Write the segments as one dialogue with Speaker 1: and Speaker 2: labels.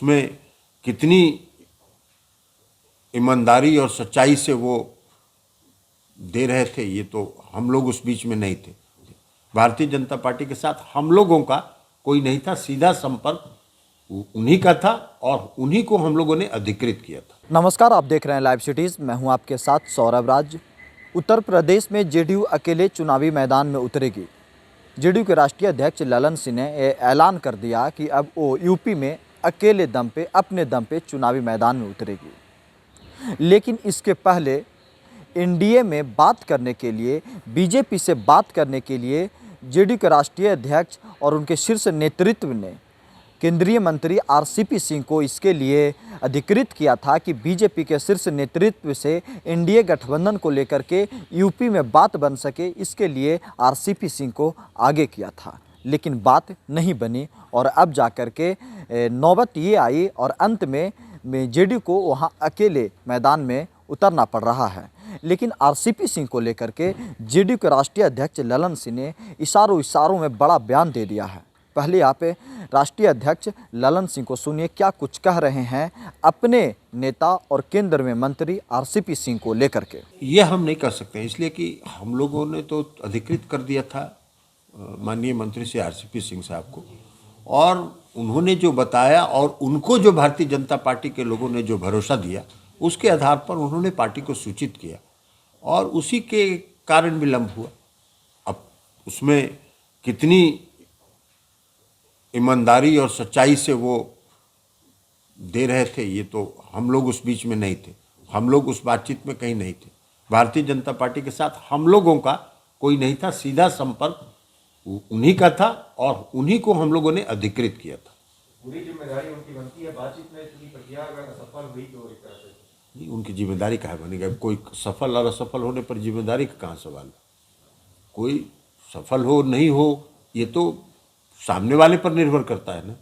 Speaker 1: उसमें कितनी ईमानदारी और सच्चाई से वो दे रहे थे, ये तो हम लोग उस बीच में नहीं थे। भारतीय जनता पार्टी के साथ हम लोगों का कोई नहीं था, सीधा संपर्क उन्हीं का था और उन्हीं को हम लोगों ने अधिकृत किया था।
Speaker 2: नमस्कार, आप देख रहे हैं लाइव सिटीज़। मैं हूं आपके साथ सौरभ राज। उत्तर प्रदेश में जेडीयू अकेले चुनावी मैदान में उतरेगी। जेडीयू के राष्ट्रीय अध्यक्ष ललन सिंह ने ऐलान कर दिया कि अब वो यूपी में अकेले दम पे, अपने दम पे चुनावी मैदान में उतरेगी। लेकिन इसके पहले एनडीए में बात करने के लिए, बीजेपी से बात करने के लिए जेडीयू के राष्ट्रीय अध्यक्ष और उनके शीर्ष नेतृत्व ने केंद्रीय मंत्री आरसीपी सिंह को इसके लिए अधिकृत किया था कि बीजेपी के शीर्ष नेतृत्व से एनडीए गठबंधन को लेकर के यूपी में बात बन सके, इसके लिए आरसीपी सिंह को आगे किया था। लेकिन बात नहीं बनी और अब जाकर के नौबत ये आई और अंत में जेडीयू को वहाँ अकेले मैदान में उतरना पड़ रहा है। लेकिन आरसीपी सिंह को लेकर के जेडीयू के राष्ट्रीय अध्यक्ष ललन सिंह ने इशारों में बड़ा बयान दे दिया है। पहले यहाँ पे राष्ट्रीय अध्यक्ष ललन सिंह को सुनिए क्या कुछ कह रहे हैं अपने नेता और केंद्र में मंत्री आरसीपी सिंह को लेकर के।
Speaker 1: ये हम नहीं कर सकते, इसलिए कि हम लोगों ने तो अधिकृत कर दिया था माननीय मंत्री से आरसीपी सिंह साहब को, और उन्होंने जो बताया और उनको जो भारतीय जनता पार्टी के लोगों ने जो भरोसा दिया, उसके आधार पर उन्होंने पार्टी को सूचित किया और उसी के कारण विलंब हुआ। अब उसमें कितनी ईमानदारी और सच्चाई से वो दे रहे थे, ये तो हम लोग उस बीच में नहीं थे, हम लोग उस बातचीत में कहीं नहीं थे। भारतीय जनता पार्टी के साथ हम लोगों का कोई नहीं था, सीधा संपर्क उन्हीं का था और उन्हीं को हम लोगों ने अधिकृत किया था।
Speaker 3: पूरी जिम्मेदारी उनकी बनती है। बातचीत में इतनी प्रक्रिया अगर सफल हुई तो एक तरह से
Speaker 1: नहीं, उनकी जिम्मेदारी कहाँ बनेगा? कोई सफल और असफल होने पर जिम्मेदारी का कहाँ सवाल है? कोई सफल हो नहीं हो ये तो सामने वाले पर निर्भर करता है ना।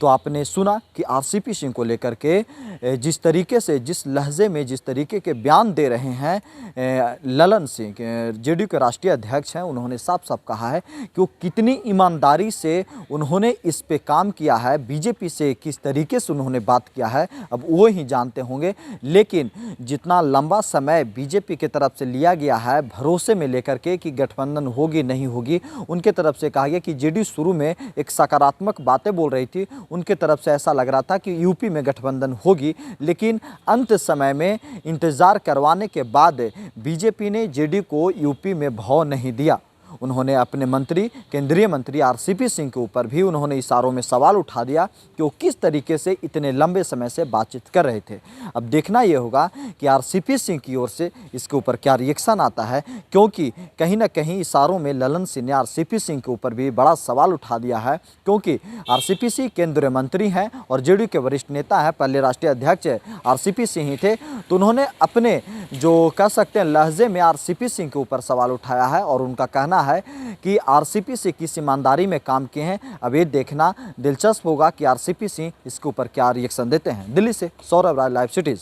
Speaker 2: तो आपने सुना कि आरसीपी सिंह को लेकर के जिस तरीके से, जिस लहजे में, जिस तरीके के बयान दे रहे हैं ललन सिंह, जेडीयू के राष्ट्रीय अध्यक्ष हैं, उन्होंने साफ साफ कहा है कि वो कितनी ईमानदारी से उन्होंने इस पे काम किया है, बीजेपी से किस तरीके से उन्होंने बात किया है अब वो ही जानते होंगे। लेकिन जितना लंबा समय बीजेपी की तरफ से लिया गया है भरोसे में लेकर के कि गठबंधन होगी नहीं होगी, उनके तरफ से कहा गया कि जेडीयू शुरू में एक सकारात्मक बातें बोल रही थी, उनके तरफ से ऐसा लग रहा था कि यूपी में गठबंधन होगी। लेकिन अंत समय में इंतजार करवाने के बाद बीजेपी ने जेडीयू को यूपी में भाव नहीं दिया। उन्होंने अपने मंत्री, केंद्रीय मंत्री आरसीपी सिंह के ऊपर भी उन्होंने इशारों में सवाल उठा दिया कि वो किस तरीके से इतने लंबे समय से बातचीत कर रहे थे। अब देखना ये होगा कि आरसीपी सिंह की ओर से इसके ऊपर क्या रिएक्शन आता है, क्योंकि कहीं ना कहीं इशारों में ललन सिंह ने आरसीपी सिंह के ऊपर भी बड़ा सवाल उठा दिया है, क्योंकि आरसीपी सिंह केंद्रीय मंत्री हैं और जेडीयू के वरिष्ठ नेता हैं, पहले राष्ट्रीय अध्यक्ष आरसीपी सिंह ही थे। तो उन्होंने अपने जो कह सकते हैं लहजे में आरसीपी सिंह के ऊपर सवाल उठाया है और उनका कहना है कि आरसीपी से किस ईमानदारी में काम किए हैं। अब ये देखना दिलचस्प होगा कि आरसीपी सिंह इसके ऊपर क्या रिएक्शन देते हैं। दिल्ली से सौरभ राय, लाइव सिटीज़।